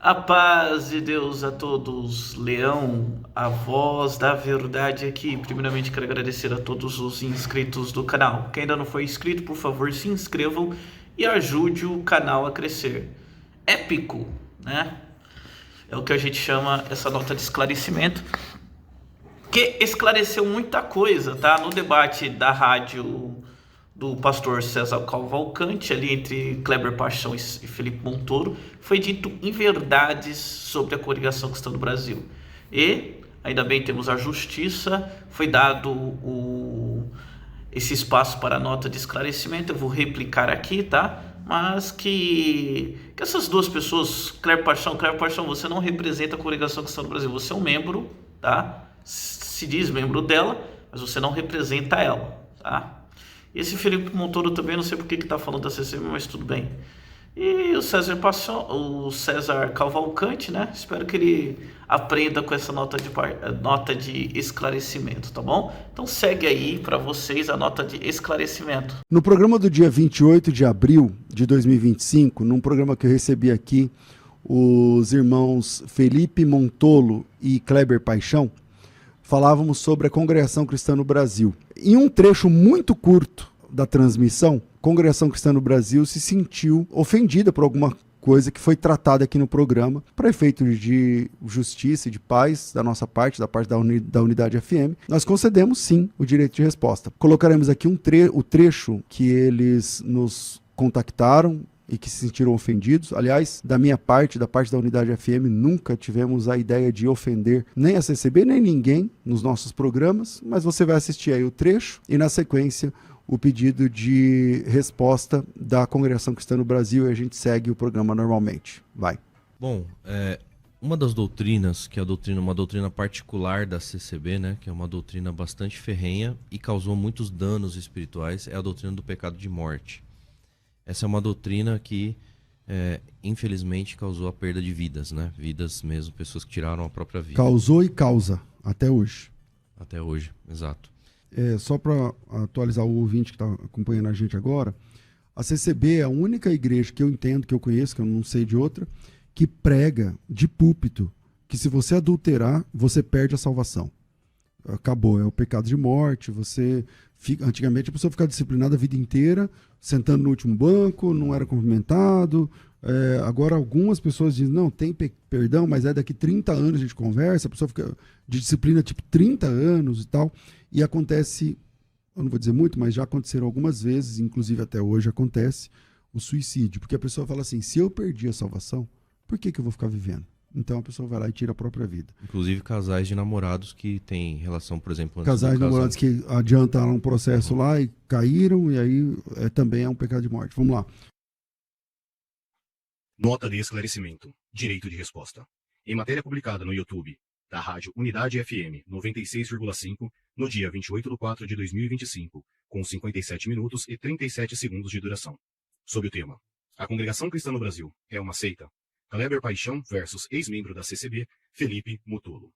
A paz de Deus a todos, Leão, a voz da verdade aqui. Primeiramente quero agradecer a todos os inscritos do canal. Quem ainda não foi inscrito, por favor, se inscrevam e ajude o canal a crescer. Épico, né? É o que a gente chama essa nota de esclarecimento, que esclareceu muita coisa, tá? No debate da rádio do pastor César Cavalcante, ali entre Kleber Paixão e Felipe Montoro, foi dito inverdades sobre a coligação cristã do Brasil. E, ainda bem, temos a justiça, foi dado esse espaço para a nota de esclarecimento, eu vou replicar aqui, tá? Mas que essas duas pessoas, Kleber Paixão, você não representa a coligação cristã do Brasil, você é um membro, tá? Se diz membro dela, mas você não representa ela, tá? Esse Felipe Montoro também, não sei porque que tá falando da CCB, mas tudo bem. E o César Cavalcante, né? Espero que ele aprenda com essa nota de esclarecimento, tá bom? Então segue aí para vocês a nota de esclarecimento. No programa do dia 28 de abril de 2025, num programa que eu recebi aqui, os irmãos Felipe Montolo e Kleber Paixão, falávamos sobre a Congregação Cristã no Brasil. Em um trecho muito curto da transmissão, a Congregação Cristã no Brasil se sentiu ofendida por alguma coisa que foi tratada aqui no programa, para efeitos de justiça e de paz da nossa parte, da parte da Unidade FM. Nós concedemos, sim, o direito de resposta. Colocaremos aqui o trecho que eles nos contactaram e que se sentiram ofendidos. Aliás, da minha parte, da parte da Unidade FM, nunca tivemos a ideia de ofender nem a CCB, nem ninguém nos nossos programas, mas você vai assistir aí o trecho e, na sequência, o pedido de resposta da Congregação Cristã no Brasil, e a gente segue o programa normalmente. Vai. Bom, uma das doutrinas, que é uma doutrina particular da CCB, né, que é uma doutrina bastante ferrenha e causou muitos danos espirituais, é a doutrina do pecado de morte. Essa é uma doutrina que, infelizmente, causou a perda de vidas, né? Vidas mesmo, pessoas que tiraram a própria vida. Causou e causa, até hoje. Até hoje, exato. Só para atualizar o ouvinte que está acompanhando a gente agora, a CCB é a única igreja que eu entendo, que eu conheço, que eu não sei de outra, que prega de púlpito que se você adulterar, você perde a salvação. Acabou, é o pecado de morte, antigamente a pessoa ficava disciplinada a vida inteira, sentando no último banco, não era cumprimentado. Agora algumas pessoas dizem, não, tem perdão, mas daqui 30 anos a gente conversa, a pessoa fica de disciplina tipo 30 anos e tal, e acontece, eu não vou dizer muito, mas já aconteceram algumas vezes, inclusive até hoje acontece, o suicídio, porque a pessoa fala assim, se eu perdi a salvação, por que eu vou ficar vivendo? Então a pessoa vai lá e tira a própria vida. Inclusive casais de namorados que têm relação, por exemplo... Casais de namorados que adiantaram um processo lá e caíram, e aí também é um pecado de morte. Vamos lá. Nota de esclarecimento. Direito de resposta. Em matéria publicada no YouTube da Rádio Unidade FM 96,5, no dia 28/4 de 2025, com 57 minutos e 37 segundos de duração. Sob o tema: A Congregação Cristã no Brasil é uma seita? Kleber Paixão versus ex-membro da CCB, Felipe Montolo.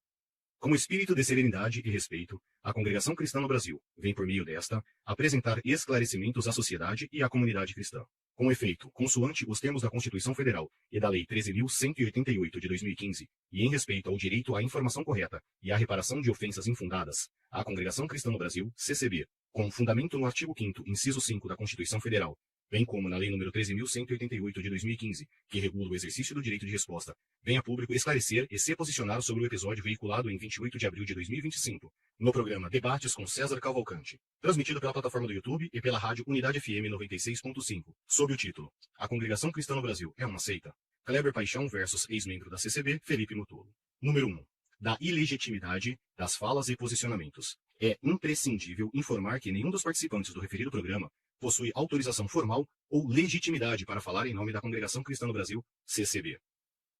Com espírito de serenidade e respeito, a Congregação Cristã no Brasil vem, por meio desta, apresentar esclarecimentos à sociedade e à comunidade cristã. Com efeito, consoante os termos da Constituição Federal e da Lei 13.188 de 2015, e em respeito ao direito à informação correta e à reparação de ofensas infundadas, a Congregação Cristã no Brasil, CCB, com fundamento no artigo 5º, inciso 5 da Constituição Federal, bem como na Lei nº 13.188 de 2015, que regula o exercício do direito de resposta, vem a público esclarecer e se posicionar sobre o episódio veiculado em 28 de abril de 2025, no programa Debates com César Cavalcante, transmitido pela plataforma do YouTube e pela rádio Unidade FM 96.5, sob o título: A Congregação Cristã no Brasil é uma seita? Kleber Paixão versus ex-membro da CCB, Felipe Montolo. Número 1. Da ilegitimidade das falas e posicionamentos. É imprescindível informar que nenhum dos participantes do referido programa possui autorização formal ou legitimidade para falar em nome da Congregação Cristã no Brasil, CCB.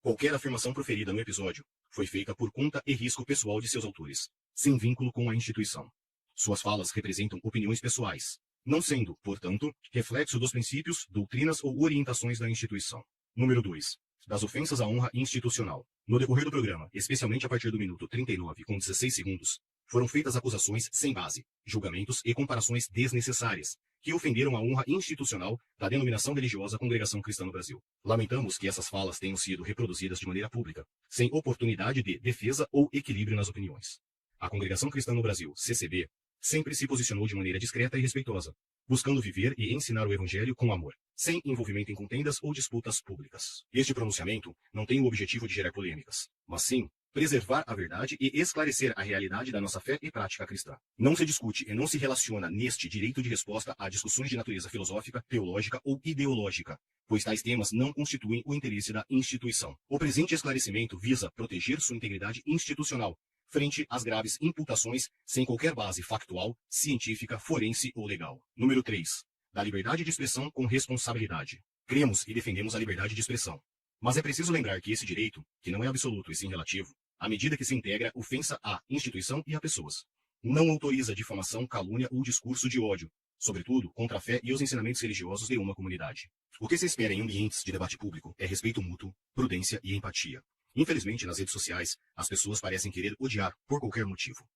Qualquer afirmação proferida no episódio foi feita por conta e risco pessoal de seus autores, sem vínculo com a instituição. Suas falas representam opiniões pessoais, não sendo, portanto, reflexo dos princípios, doutrinas ou orientações da instituição. Número 2. Das ofensas à honra institucional. No decorrer do programa, especialmente a partir do minuto 39 com 16 segundos, Foram feitas acusações sem base, julgamentos e comparações desnecessárias, que ofenderam a honra institucional da denominação religiosa Congregação Cristã no Brasil. Lamentamos que essas falas tenham sido reproduzidas de maneira pública, sem oportunidade de defesa ou equilíbrio nas opiniões. A Congregação Cristã no Brasil, CCB, sempre se posicionou de maneira discreta e respeitosa, buscando viver e ensinar o Evangelho com amor, sem envolvimento em contendas ou disputas públicas. Este pronunciamento não tem o objetivo de gerar polêmicas, mas sim preservar a verdade e esclarecer a realidade da nossa fé e prática cristã. Não se discute e não se relaciona neste direito de resposta a discussões de natureza filosófica, teológica ou ideológica, pois tais temas não constituem o interesse da instituição. O presente esclarecimento visa proteger sua integridade institucional, frente às graves imputações sem qualquer base factual, científica, forense ou legal. Número 3. Da liberdade de expressão com responsabilidade. Cremos e defendemos a liberdade de expressão. Mas é preciso lembrar que esse direito, que não é absoluto e sim relativo, à medida que se integra ofensa à instituição e a pessoas, não autoriza difamação, calúnia ou discurso de ódio, sobretudo contra a fé e os ensinamentos religiosos de uma comunidade. O que se espera em ambientes de debate público é respeito mútuo, prudência e empatia. Infelizmente, nas redes sociais, as pessoas parecem querer odiar por qualquer motivo.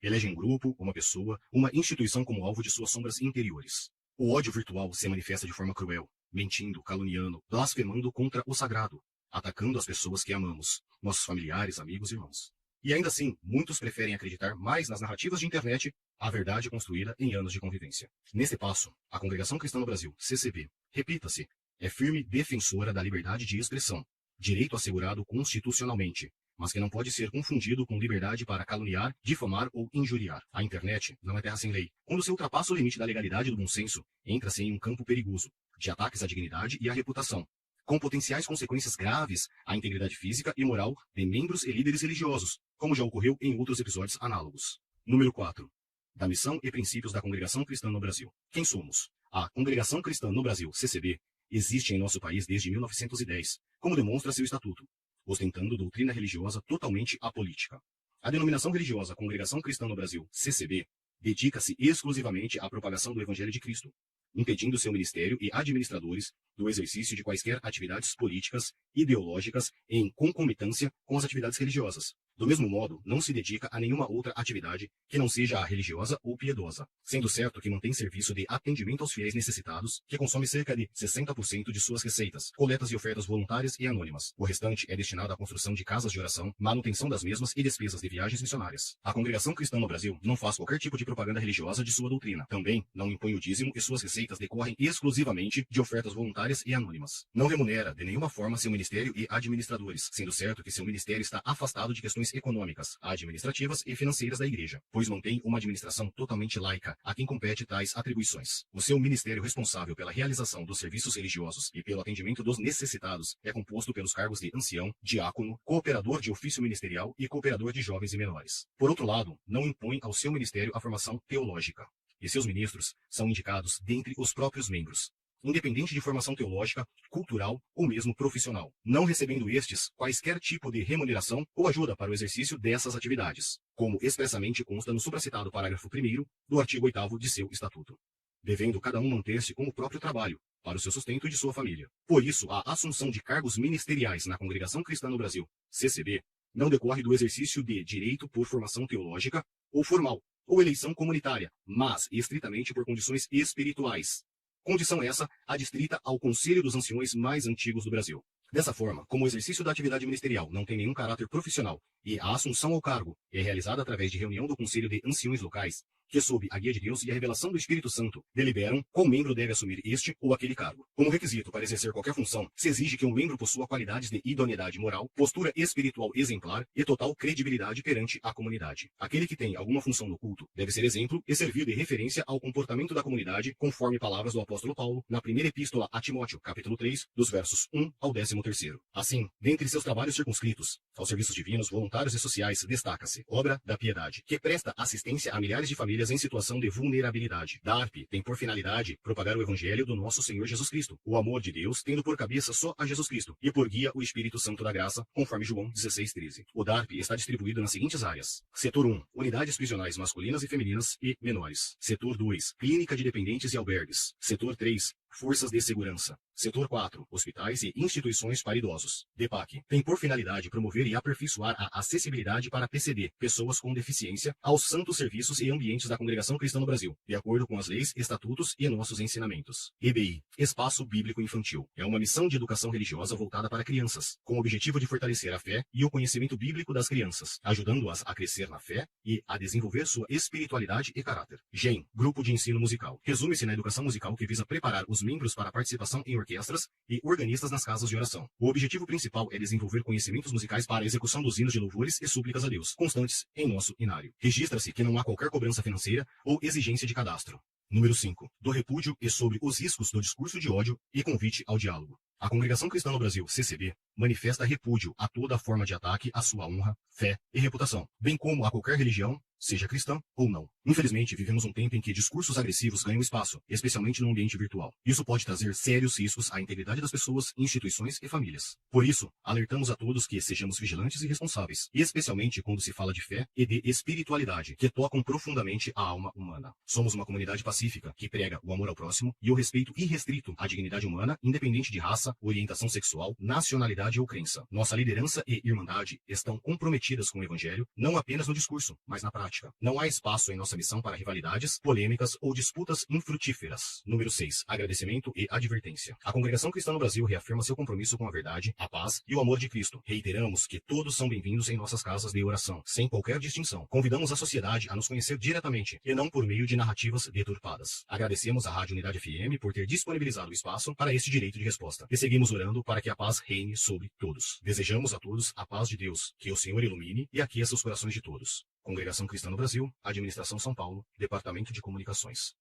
Elegem um grupo, uma pessoa, uma instituição como alvo de suas sombras interiores. O ódio virtual se manifesta de forma cruel, mentindo, caluniando, blasfemando contra o sagrado, atacando as pessoas que amamos, nossos familiares, amigos e irmãos. E ainda assim, muitos preferem acreditar mais nas narrativas de internet, a verdade construída em anos de convivência. Neste passo, a Congregação Cristã no Brasil, CCB, repita-se, é firme defensora da liberdade de expressão, direito assegurado constitucionalmente, mas que não pode ser confundido com liberdade para caluniar, difamar ou injuriar. A internet não é terra sem lei. Quando se ultrapassa o limite da legalidade e do bom senso, entra-se em um campo perigoso, de ataques à dignidade e à reputação, com potenciais consequências graves à integridade física e moral de membros e líderes religiosos, como já ocorreu em outros episódios análogos. Número 4. Da missão e princípios da Congregação Cristã no Brasil. Quem somos? A Congregação Cristã no Brasil, CCB, existe em nosso país desde 1910, como demonstra seu estatuto, ostentando doutrina religiosa totalmente apolítica. A denominação religiosa Congregação Cristã no Brasil, CCB, dedica-se exclusivamente à propagação do Evangelho de Cristo, impedindo seu ministério e administradores do exercício de quaisquer atividades políticas, ideológicas em concomitância com as atividades religiosas. Do mesmo modo, não se dedica a nenhuma outra atividade que não seja a religiosa ou piedosa, sendo certo que mantém serviço de atendimento aos fiéis necessitados, que consome cerca de 60% de suas receitas, coletas e ofertas voluntárias e anônimas. O restante é destinado à construção de casas de oração, manutenção das mesmas e despesas de viagens missionárias. A Congregação Cristã no Brasil não faz qualquer tipo de propaganda religiosa de sua doutrina. Também não impõe o dízimo e suas receitas decorrem exclusivamente de ofertas voluntárias e anônimas. Não remunera de nenhuma forma seu ministério e administradores, sendo certo que seu ministério está afastado de questões econômicas, administrativas e financeiras da Igreja, pois mantém uma administração totalmente laica a quem compete tais atribuições. O seu ministério responsável pela realização dos serviços religiosos e pelo atendimento dos necessitados é composto pelos cargos de ancião, diácono, cooperador de ofício ministerial e cooperador de jovens e menores. Por outro lado, não impõe ao seu ministério a formação teológica, e seus ministros são indicados dentre os próprios membros, independente de formação teológica, cultural ou mesmo profissional, não recebendo estes quaisquer tipo de remuneração ou ajuda para o exercício dessas atividades, como expressamente consta no supracitado parágrafo 1º do artigo 8º de seu estatuto, devendo cada um manter-se com o próprio trabalho, para o seu sustento e de sua família. Por isso, a assunção de cargos ministeriais na Congregação Cristã no Brasil, CCB, não decorre do exercício de direito por formação teológica ou formal, ou eleição comunitária, mas estritamente por condições espirituais. Condição essa adstrita ao Conselho dos Anciões mais antigos do Brasil. Dessa forma, como o exercício da atividade ministerial não tem nenhum caráter profissional e a assunção ao cargo é realizada através de reunião do Conselho de Anciões locais, que sob a guia de Deus e a revelação do Espírito Santo, deliberam qual membro deve assumir este ou aquele cargo. Como requisito para exercer qualquer função, se exige que o membro possua qualidades de idoneidade moral, postura espiritual exemplar e total credibilidade perante a comunidade. Aquele que tem alguma função no culto deve ser exemplo e servir de referência ao comportamento da comunidade, conforme palavras do apóstolo Paulo na primeira epístola a Timóteo, capítulo 3, dos versos 1 ao 13º. Assim, dentre seus trabalhos circunscritos aos serviços divinos, voluntários e sociais, destaca-se Obra da Piedade, que presta assistência a milhares de famílias em situação de vulnerabilidade. DARP tem por finalidade propagar o Evangelho do nosso Senhor Jesus Cristo, o amor de Deus tendo por cabeça só a Jesus Cristo e por guia o Espírito Santo da Graça, conforme João 16:13. O DARP está distribuído nas seguintes áreas: Setor 1, unidades prisionais masculinas e femininas e menores. Setor 2, clínica de dependentes e albergues. Setor 3, Forças de Segurança. Setor 4. Hospitais e instituições para idosos. DEPAC. Tem por finalidade promover e aperfeiçoar a acessibilidade para PCD, pessoas com deficiência, aos santos serviços e ambientes da Congregação Cristã no Brasil, de acordo com as leis, estatutos e nossos ensinamentos. EBI. Espaço Bíblico Infantil. É uma missão de educação religiosa voltada para crianças, com o objetivo de fortalecer a fé e o conhecimento bíblico das crianças, ajudando-as a crescer na fé e a desenvolver sua espiritualidade e caráter. GEM. Grupo de Ensino Musical. Resume-se na educação musical que visa preparar os membros para a participação em orquestras e organistas nas casas de oração. O objetivo principal é desenvolver conhecimentos musicais para a execução dos hinos de louvores e súplicas a Deus, constantes em nosso inário. Registra-se que não há qualquer cobrança financeira ou exigência de cadastro. Número 5. Do repúdio e sobre os riscos do discurso de ódio e convite ao diálogo. A Congregação Cristã no Brasil, CCB, manifesta repúdio a toda forma de ataque à sua honra, fé e reputação, bem como a qualquer religião, seja cristã ou não. Infelizmente, vivemos um tempo em que discursos agressivos ganham espaço, especialmente no ambiente virtual. Isso pode trazer sérios riscos à integridade das pessoas, instituições e famílias. Por isso, alertamos a todos que sejamos vigilantes e responsáveis, especialmente quando se fala de fé e de espiritualidade, que tocam profundamente a alma humana. Somos uma comunidade pacífica, que prega o amor ao próximo e o respeito irrestrito à dignidade humana, independente de raça, orientação sexual, nacionalidade ou crença. Nossa liderança e irmandade estão comprometidas com o Evangelho, não apenas no discurso, mas na prática. Não há espaço em nossa missão para rivalidades, polêmicas ou disputas infrutíferas. Número 6. Agradecimento e advertência. A Congregação Cristã no Brasil reafirma seu compromisso com a verdade, a paz e o amor de Cristo. Reiteramos que todos são bem-vindos em nossas casas de oração, sem qualquer distinção. Convidamos a sociedade a nos conhecer diretamente e não por meio de narrativas deturpadas. Agradecemos à Rádio Unidade FM por ter disponibilizado o espaço para esse direito de resposta. E seguimos orando para que a paz reine sobre todos. Desejamos a todos a paz de Deus, que o Senhor ilumine e aqueça os corações de todos. Congregação Cristã no Brasil, Administração São Paulo, Departamento de Comunicações.